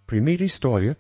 Primeira história.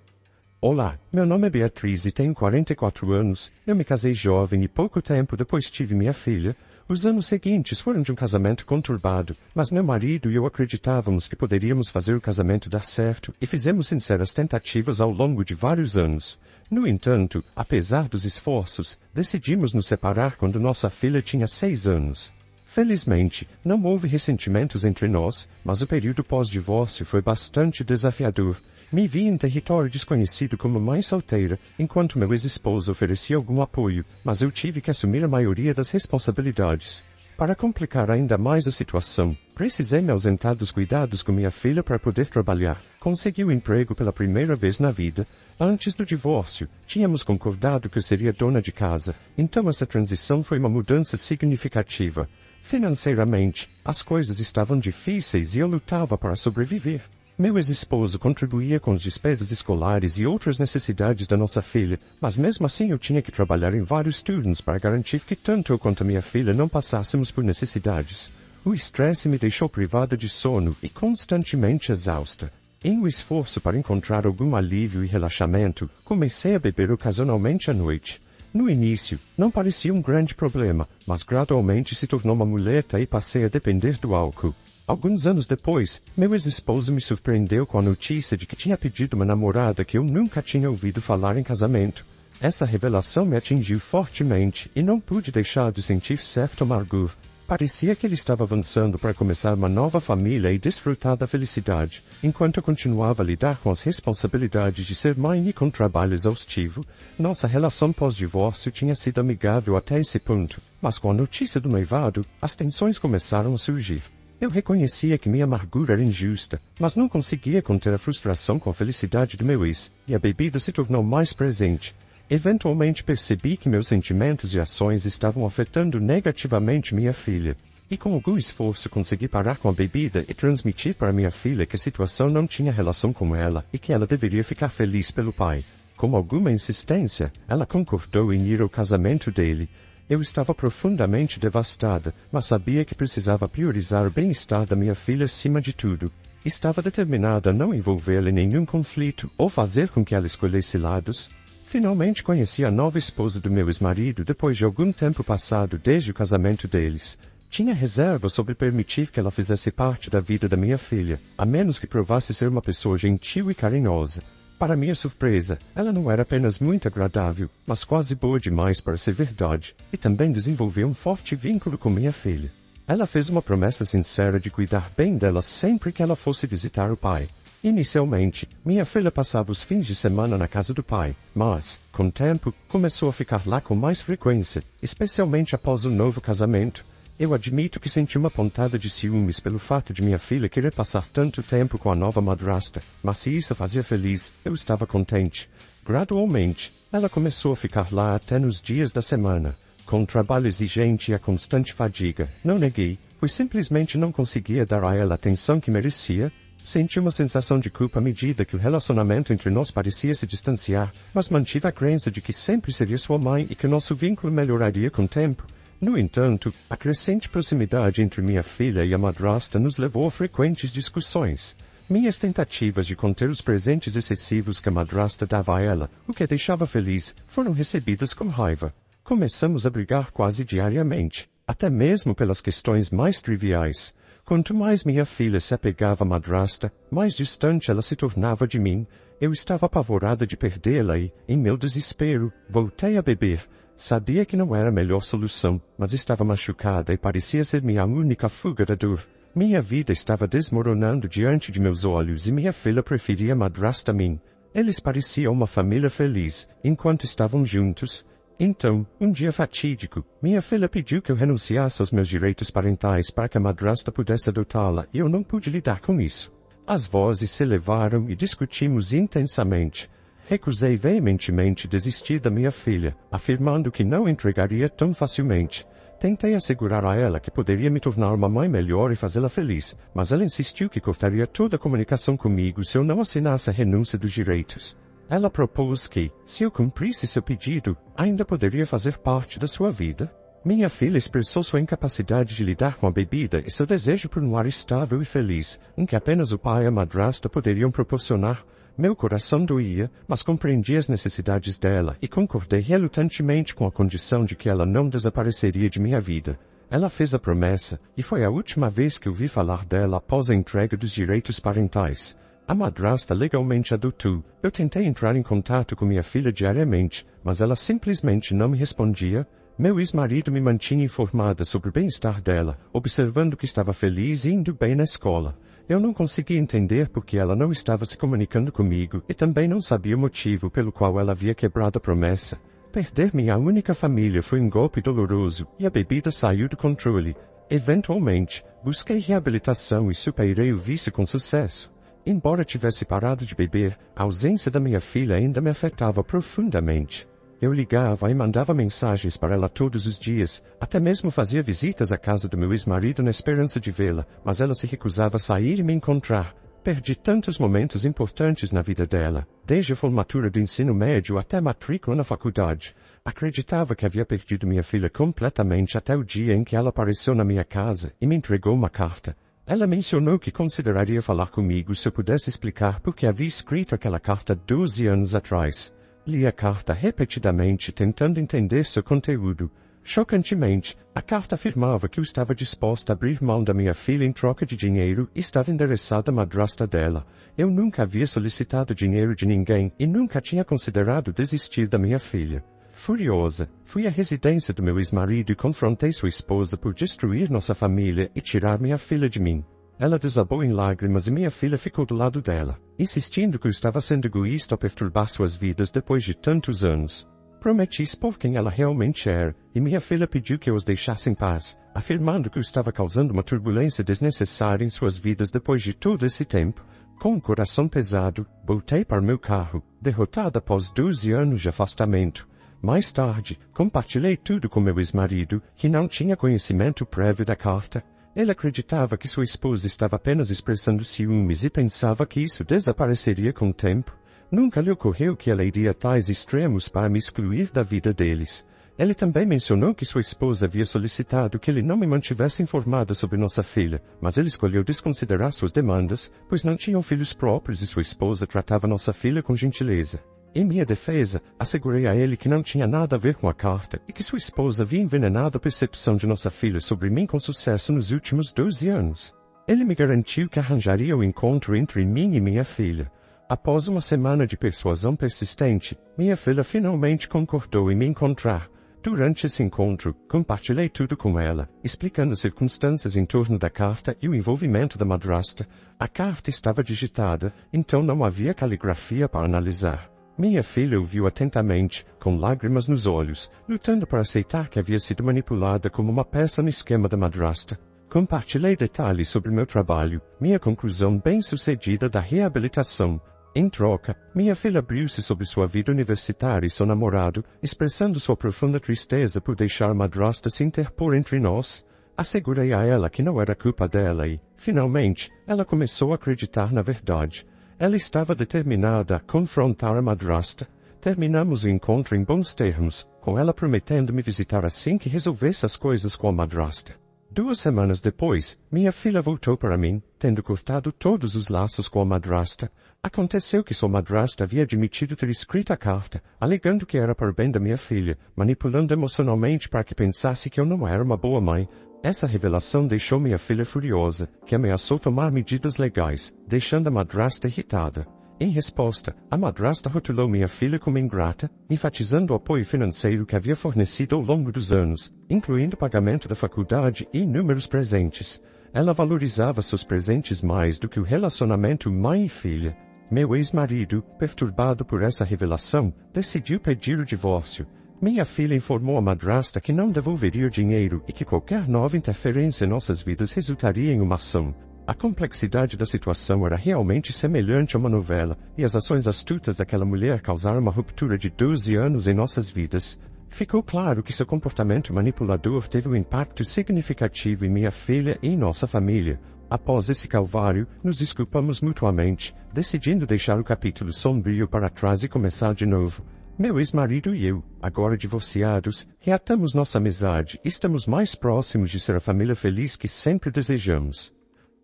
Olá, meu nome é Beatriz e tenho 44 anos. Eu me casei jovem e pouco tempo depois tive minha filha. Os anos seguintes foram de um casamento conturbado, mas meu marido e eu acreditávamos que poderíamos fazer o casamento dar certo e fizemos sinceras tentativas ao longo de vários anos. No entanto, apesar dos esforços, decidimos nos separar quando nossa filha tinha 6 anos. Felizmente, não houve ressentimentos entre nós, mas o período pós-divórcio foi bastante desafiador. Me vi em território desconhecido como mãe solteira, enquanto meu ex-esposo oferecia algum apoio, mas eu tive que assumir a maioria das responsabilidades. Para complicar ainda mais a situação, precisei me ausentar dos cuidados com minha filha para poder trabalhar. Consegui o emprego pela primeira vez na vida. Antes do divórcio, tínhamos concordado que eu seria dona de casa, então essa transição foi uma mudança significativa. Financeiramente, as coisas estavam difíceis e eu lutava para sobreviver. Meu ex-esposo contribuía com as despesas escolares e outras necessidades da nossa filha, mas mesmo assim eu tinha que trabalhar em vários turnos para garantir que tanto eu quanto a minha filha não passássemos por necessidades. O estresse me deixou privada de sono e constantemente exausta. Em um esforço para encontrar algum alívio e relaxamento, comecei a beber ocasionalmente à noite. No início, não parecia um grande problema, mas gradualmente se tornou uma muleta e passei a depender do álcool. Alguns anos depois, meu ex-esposo me surpreendeu com a notícia de que tinha pedido uma namorada que eu nunca tinha ouvido falar em casamento. Essa revelação me atingiu fortemente e não pude deixar de sentir certo amargor. Parecia que ele estava avançando para começar uma nova família e desfrutar da felicidade, enquanto eu continuava a lidar com as responsabilidades de ser mãe e com trabalho exaustivo. Nossa relação pós-divórcio tinha sido amigável até esse ponto, mas com a notícia do noivado, as tensões começaram a surgir. Eu reconhecia que minha amargura era injusta, mas não conseguia conter a frustração com a felicidade do meu ex, e a bebida se tornou mais presente. Eventualmente percebi que meus sentimentos e ações estavam afetando negativamente minha filha. E com algum esforço consegui parar com a bebida e transmitir para minha filha que a situação não tinha relação com ela e que ela deveria ficar feliz pelo pai. Com alguma insistência, ela concordou em ir ao casamento dele. Eu estava profundamente devastada, mas sabia que precisava priorizar o bem-estar da minha filha acima de tudo. Estava determinada a não envolvê-la em nenhum conflito ou fazer com que ela escolhesse lados. Finalmente conheci a nova esposa do meu ex-marido depois de algum tempo passado desde o casamento deles. Tinha reserva sobre permitir que ela fizesse parte da vida da minha filha, a menos que provasse ser uma pessoa gentil e carinhosa. Para minha surpresa, ela não era apenas muito agradável, mas quase boa demais para ser verdade, e também desenvolveu um forte vínculo com minha filha. Ela fez uma promessa sincera de cuidar bem dela sempre que ela fosse visitar o pai. Inicialmente, minha filha passava os fins de semana na casa do pai, mas, com o tempo, começou a ficar lá com mais frequência, especialmente após o novo casamento. Eu admito que senti uma pontada de ciúmes pelo fato de minha filha querer passar tanto tempo com a nova madrasta, mas se isso a fazia feliz, eu estava contente. Gradualmente, ela começou a ficar lá até nos dias da semana. Com o trabalho exigente e a constante fadiga, não neguei, pois simplesmente não conseguia dar a ela a atenção que merecia. Senti uma sensação de culpa à medida que o relacionamento entre nós parecia se distanciar, mas mantive a crença de que sempre seria sua mãe e que nosso vínculo melhoraria com o tempo. No entanto, a crescente proximidade entre minha filha e a madrasta nos levou a frequentes discussões. Minhas tentativas de conter os presentes excessivos que a madrasta dava a ela, o que a deixava feliz, foram recebidas com raiva. Começamos a brigar quase diariamente, até mesmo pelas questões mais triviais. Quanto mais minha filha se apegava à madrasta, mais distante ela se tornava de mim. Eu estava apavorada de perdê-la e, em meu desespero, voltei a beber. Sabia que não era a melhor solução, mas estava machucada e parecia ser minha única fuga da dor. Minha vida estava desmoronando diante de meus olhos e minha filha preferia a madrasta a mim. Eles pareciam uma família feliz, enquanto estavam juntos. Então, um dia fatídico, minha filha pediu que eu renunciasse aos meus direitos parentais para que a madrasta pudesse adotá-la e eu não pude lidar com isso. As vozes se elevaram e discutimos intensamente. Recusei veementemente desistir da minha filha, afirmando que não entregaria tão facilmente. Tentei assegurar a ela que poderia me tornar uma mãe melhor e fazê-la feliz, mas ela insistiu que cortaria toda a comunicação comigo se eu não assinasse a renúncia dos direitos. Ela propôs que, se eu cumprisse seu pedido, ainda poderia fazer parte da sua vida. Minha filha expressou sua incapacidade de lidar com a bebida e seu desejo por um lar estável e feliz, em que apenas o pai e a madrasta poderiam proporcionar. Meu coração doía, mas compreendi as necessidades dela e concordei relutantemente com a condição de que ela não desapareceria de minha vida. Ela fez a promessa, e foi a última vez que ouvi falar dela após a entrega dos direitos parentais. A madrasta legalmente adotou. Eu tentei entrar em contato com minha filha diariamente, mas ela simplesmente não me respondia. Meu ex-marido me mantinha informada sobre o bem-estar dela, observando que estava feliz e indo bem na escola. Eu não conseguia entender por que ela não estava se comunicando comigo e também não sabia o motivo pelo qual ela havia quebrado a promessa. Perder minha única família foi um golpe doloroso e a bebida saiu do controle. Eventualmente, busquei reabilitação e superei o vício com sucesso. Embora tivesse parado de beber, a ausência da minha filha ainda me afetava profundamente. Eu ligava e mandava mensagens para ela todos os dias, até mesmo fazia visitas à casa do meu ex-marido na esperança de vê-la, mas ela se recusava a sair e me encontrar. Perdi tantos momentos importantes na vida dela, desde a formatura do ensino médio até a matrícula na faculdade. Acreditava que havia perdido minha filha completamente até o dia em que ela apareceu na minha casa e me entregou uma carta. Ela mencionou que consideraria falar comigo se eu pudesse explicar por que havia escrito aquela carta 12 anos atrás. Li a carta repetidamente, tentando entender seu conteúdo. Chocantemente, a carta afirmava que eu estava disposta a abrir mão da minha filha em troca de dinheiro e estava endereçada à madrasta dela. Eu nunca havia solicitado dinheiro de ninguém e nunca tinha considerado desistir da minha filha. Furiosa, fui à residência do meu ex-marido e confrontei sua esposa por destruir nossa família e tirar minha filha de mim. Ela desabou em lágrimas e minha filha ficou do lado dela, insistindo que eu estava sendo egoísta ao perturbar suas vidas depois de tantos anos. Prometi expor quem ela realmente era, e minha filha pediu que eu os deixasse em paz, afirmando que eu estava causando uma turbulência desnecessária em suas vidas depois de todo esse tempo. Com o coração pesado, voltei para meu carro, derrotada após 12 anos de afastamento. Mais tarde, compartilhei tudo com meu ex-marido, que não tinha conhecimento prévio da carta. Ele acreditava que sua esposa estava apenas expressando ciúmes e pensava que isso desapareceria com o tempo. Nunca lhe ocorreu que ela iria a tais extremos para me excluir da vida deles. Ele também mencionou que sua esposa havia solicitado que ele não me mantivesse informada sobre nossa filha, mas ele escolheu desconsiderar suas demandas, pois não tinham filhos próprios e sua esposa tratava nossa filha com gentileza. Em minha defesa, assegurei a ele que não tinha nada a ver com a carta e que sua esposa havia envenenado a percepção de nossa filha sobre mim com sucesso nos últimos 12 anos. Ele me garantiu que arranjaria o encontro entre mim e minha filha. Após uma semana de persuasão persistente, minha filha finalmente concordou em me encontrar. Durante esse encontro, compartilhei tudo com ela, explicando as circunstâncias em torno da carta e o envolvimento da madrasta. A carta estava digitada, então não havia caligrafia para analisar. Minha filha ouviu atentamente, com lágrimas nos olhos, lutando para aceitar que havia sido manipulada como uma peça no esquema da madrasta. Compartilhei detalhes sobre meu trabalho, minha conclusão bem-sucedida da reabilitação. Em troca, minha filha abriu-se sobre sua vida universitária e seu namorado, expressando sua profunda tristeza por deixar a madrasta se interpor entre nós. Assegurei a ela que não era culpa dela e, finalmente, ela começou a acreditar na verdade. Ela estava determinada a confrontar a madrasta. Terminamos o encontro em bons termos, com ela prometendo me visitar assim que resolvesse as coisas com a madrasta. 2 semanas depois, minha filha voltou para mim, tendo cortado todos os laços com a madrasta. Aconteceu que sua madrasta havia admitido ter escrito a carta, alegando que era para o bem da minha filha, manipulando emocionalmente para que pensasse que eu não era uma boa mãe. Essa revelação deixou minha filha furiosa, que ameaçou tomar medidas legais, deixando a madrasta irritada. Em resposta, a madrasta rotulou minha filha como ingrata, enfatizando o apoio financeiro que havia fornecido ao longo dos anos, incluindo o pagamento da faculdade e inúmeros presentes. Ela valorizava seus presentes mais do que o relacionamento mãe e filha. Meu ex-marido, perturbado por essa revelação, decidiu pedir o divórcio. Minha filha informou a madrasta que não devolveria o dinheiro e que qualquer nova interferência em nossas vidas resultaria em uma ação. A complexidade da situação era realmente semelhante a uma novela, e as ações astutas daquela mulher causaram uma ruptura de 12 anos em nossas vidas. Ficou claro que seu comportamento manipulador teve um impacto significativo em minha filha e em nossa família. Após esse calvário, nos desculpamos mutuamente, decidindo deixar o capítulo sombrio para trás e começar de novo. Meu ex-marido e eu, agora divorciados, reatamos nossa amizade e estamos mais próximos de ser a família feliz que sempre desejamos.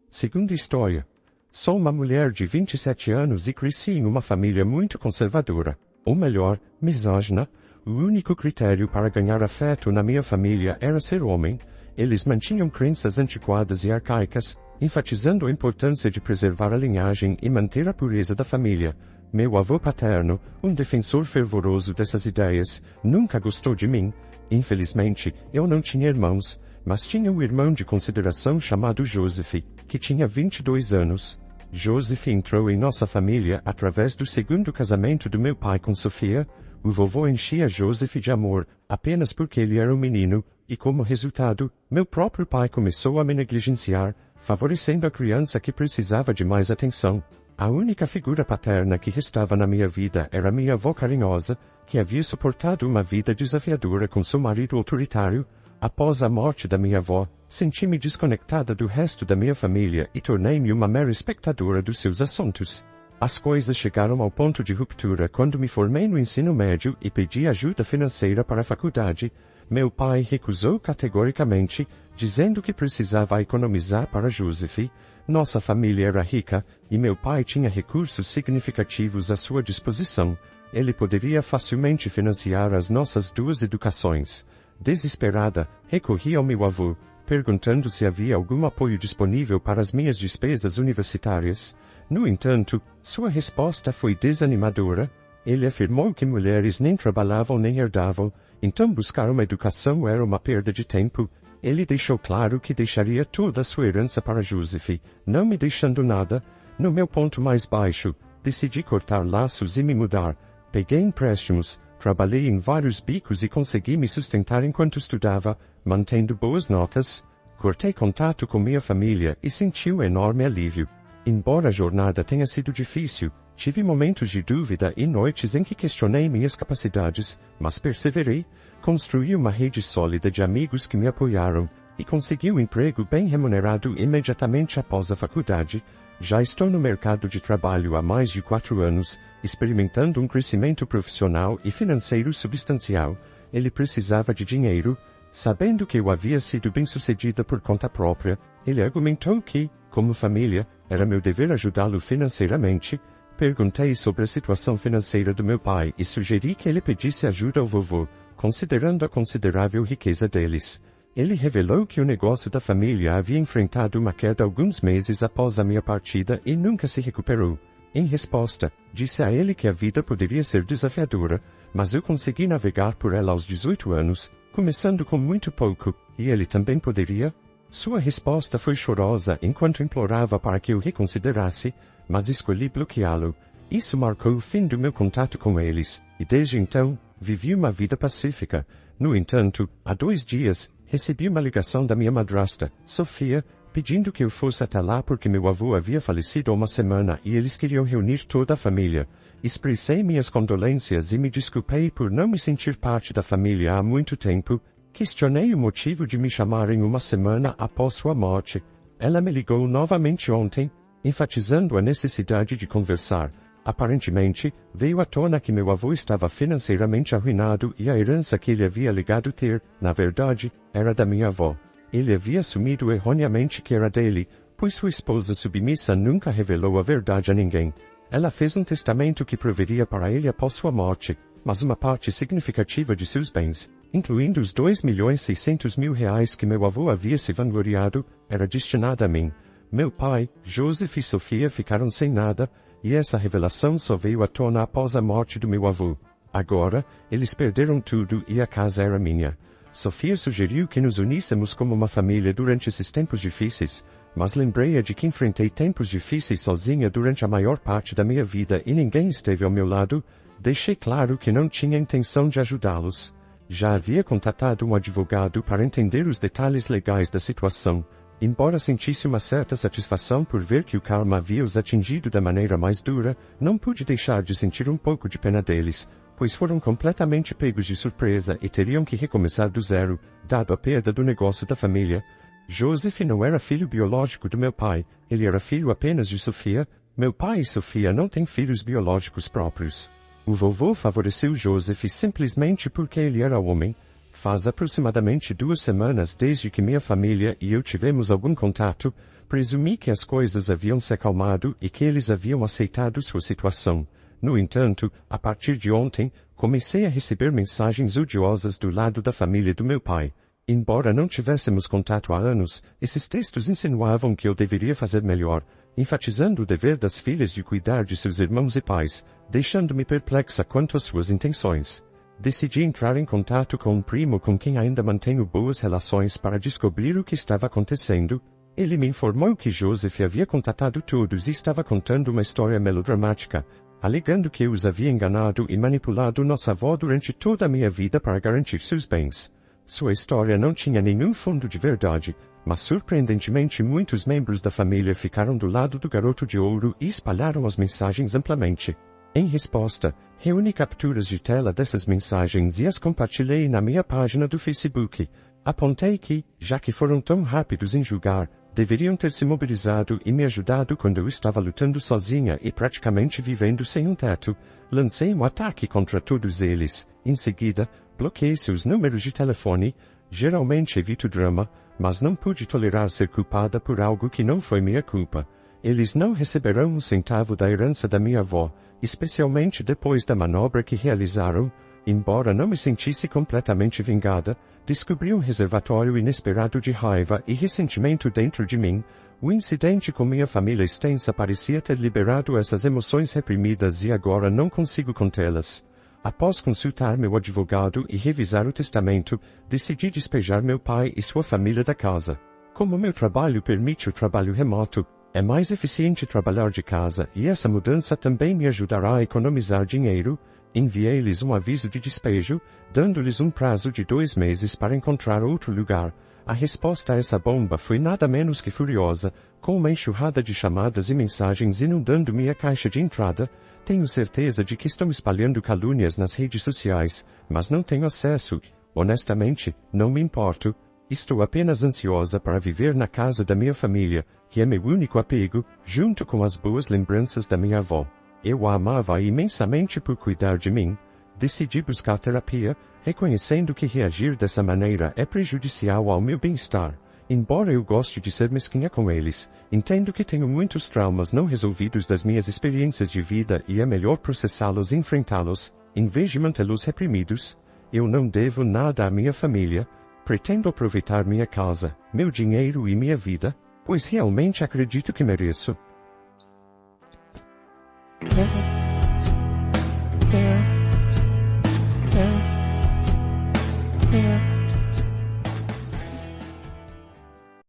Segunda história. Sou uma mulher de 27 anos e cresci em uma família muito conservadora. Ou melhor, misógina. O único critério para ganhar afeto na minha família era ser homem. Eles mantinham crenças antiquadas e arcaicas, enfatizando a importância de preservar a linhagem e manter a pureza da família. Meu avô paterno, um defensor fervoroso dessas ideias, nunca gostou de mim. Infelizmente, eu não tinha irmãos, mas tinha um irmão de consideração chamado Joseph, que tinha 22 anos. Joseph entrou em nossa família através do segundo casamento do meu pai com Sofia. O vovô enchia Joseph de amor, apenas porque ele era um menino, e como resultado, meu próprio pai começou a me negligenciar, favorecendo a criança que precisava de mais atenção. A única figura paterna que restava na minha vida era minha avó carinhosa, que havia suportado uma vida desafiadora com seu marido autoritário. Após a morte da minha avó, senti-me desconectada do resto da minha família e tornei-me uma mera espectadora dos seus assuntos. As coisas chegaram ao ponto de ruptura quando me formei no ensino médio e pedi ajuda financeira para a faculdade. Meu pai recusou categoricamente, dizendo que precisava economizar para Joseph. Nossa família era rica, e meu pai tinha recursos significativos à sua disposição. Ele poderia facilmente financiar as nossas duas educações. Desesperada, recorri ao meu avô, perguntando se havia algum apoio disponível para as minhas despesas universitárias. No entanto, sua resposta foi desanimadora. Ele afirmou que mulheres nem trabalhavam nem herdavam, então buscar uma educação era uma perda de tempo. Ele deixou claro que deixaria toda a sua herança para Joseph, não me deixando nada. No meu ponto mais baixo, decidi cortar laços e me mudar. Peguei empréstimos, trabalhei em vários bicos e consegui me sustentar enquanto estudava, mantendo boas notas. Cortei contato com minha família e senti um enorme alívio. Embora a jornada tenha sido difícil, tive momentos de dúvida e noites em que questionei minhas capacidades, mas perseverei, construí uma rede sólida de amigos que me apoiaram, e consegui um emprego bem remunerado imediatamente após a faculdade. Já estou no mercado de trabalho há mais de 4 anos, experimentando um crescimento profissional e financeiro substancial. Ele precisava de dinheiro. Sabendo que eu havia sido bem-sucedida por conta própria, ele argumentou que, como família, era meu dever ajudá-lo financeiramente. Perguntei sobre a situação financeira do meu pai e sugeri que ele pedisse ajuda ao vovô, considerando a considerável riqueza deles. Ele revelou que o negócio da família havia enfrentado uma queda alguns meses após a minha partida e nunca se recuperou. Em resposta, disse a ele que a vida poderia ser desafiadora, mas eu consegui navegar por ela aos 18 anos, começando com muito pouco, e ele também poderia? Sua resposta foi chorosa enquanto implorava para que eu reconsiderasse, mas escolhi bloqueá-lo. Isso marcou o fim do meu contato com eles, e desde então, vivi uma vida pacífica. No entanto, há 2 dias, recebi uma ligação da minha madrasta, Sofia, pedindo que eu fosse até lá porque meu avô havia falecido há uma semana e eles queriam reunir toda a família. Expressei minhas condolências e me desculpei por não me sentir parte da família há muito tempo. Questionei o motivo de me chamarem uma semana após sua morte. Ela me ligou novamente ontem, enfatizando a necessidade de conversar. Aparentemente, veio à tona que meu avô estava financeiramente arruinado e a herança que ele havia alegado ter, na verdade, era da minha avó. Ele havia assumido erroneamente que era dele, pois sua esposa submissa nunca revelou a verdade a ninguém. Ela fez um testamento que proveria para ele após sua morte, mas uma parte significativa de seus bens, incluindo os R$2.600.000 que meu avô havia se vangloriado, era destinada a mim. Meu pai, Joseph e Sofia ficaram sem nada, e essa revelação só veio à tona após a morte do meu avô. Agora, eles perderam tudo e a casa era minha. Sofia sugeriu que nos uníssemos como uma família durante esses tempos difíceis, mas lembrei-a de que enfrentei tempos difíceis sozinha durante a maior parte da minha vida e ninguém esteve ao meu lado. Deixei claro que não tinha intenção de ajudá-los. Já havia contatado um advogado para entender os detalhes legais da situação. Embora sentisse uma certa satisfação por ver que o karma havia os atingido da maneira mais dura, não pude deixar de sentir um pouco de pena deles, pois foram completamente pegos de surpresa e teriam que recomeçar do zero, dado a perda do negócio da família. Joseph não era filho biológico do meu pai, ele era filho apenas de Sofia. Meu pai e Sofia não têm filhos biológicos próprios. O vovô favoreceu Joseph simplesmente porque ele era homem. Faz aproximadamente 2 semanas desde que minha família e eu tivemos algum contato, Presumi que as coisas haviam se acalmado e que eles haviam aceitado sua situação. No entanto, a partir de ontem, comecei a receber mensagens odiosas do lado da família do meu pai. Embora não tivéssemos contato há anos, esses textos insinuavam que eu deveria fazer melhor, enfatizando o dever das filhas de cuidar de seus irmãos e pais, deixando-me perplexa quanto às suas intenções. Decidi entrar em contato com um primo com quem ainda mantenho boas relações para descobrir o que estava acontecendo. Ele me informou que Joseph havia contatado todos e estava contando uma história melodramática, alegando que eu os havia enganado e manipulado nossa avó durante toda a minha vida para garantir seus bens. Sua história não tinha nenhum fundo de verdade, mas surpreendentemente muitos membros da família ficaram do lado do garoto de ouro e espalharam as mensagens amplamente. Em resposta, reuni capturas de tela dessas mensagens e as compartilhei na minha página do Facebook. Apontei que, já que foram tão rápidos em julgar, deveriam ter se mobilizado e me ajudado quando eu estava lutando sozinha e praticamente vivendo sem um teto. Lancei um ataque contra todos eles. Em seguida, bloqueei seus números de telefone. Geralmente evito drama, mas não pude tolerar ser culpada por algo que não foi minha culpa. Eles não receberão um centavo da herança da minha avó, especialmente depois da manobra que realizaram. Embora não me sentisse completamente vingada, descobri um reservatório inesperado de raiva e ressentimento dentro de mim. O incidente com minha família extensa parecia ter liberado essas emoções reprimidas e agora não consigo contê-las. Após consultar meu advogado e revisar o testamento, decidi despejar meu pai e sua família da casa. Como meu trabalho permite o trabalho remoto, é mais eficiente trabalhar de casa e essa mudança também me ajudará a economizar dinheiro. Enviei-lhes um aviso de despejo, dando-lhes um prazo de 2 meses para encontrar outro lugar. A resposta a essa bomba foi nada menos que furiosa, com uma enxurrada de chamadas e mensagens inundando minha caixa de entrada. Tenho certeza de que estão espalhando calúnias nas redes sociais, mas não tenho acesso. Honestamente, não me importo. Estou apenas ansiosa para viver na casa da minha família, que é meu único apego, junto com as boas lembranças da minha avó. Eu a amava imensamente por cuidar de mim. Decidi buscar terapia, reconhecendo que reagir dessa maneira é prejudicial ao meu bem-estar. Embora eu goste de ser mesquinha com eles, entendo que tenho muitos traumas não resolvidos das minhas experiências de vida e é melhor processá-los e enfrentá-los, em vez de mantê-los reprimidos. Eu não devo nada à minha família. Pretendo aproveitar minha casa, meu dinheiro e minha vida, pois realmente acredito que mereço.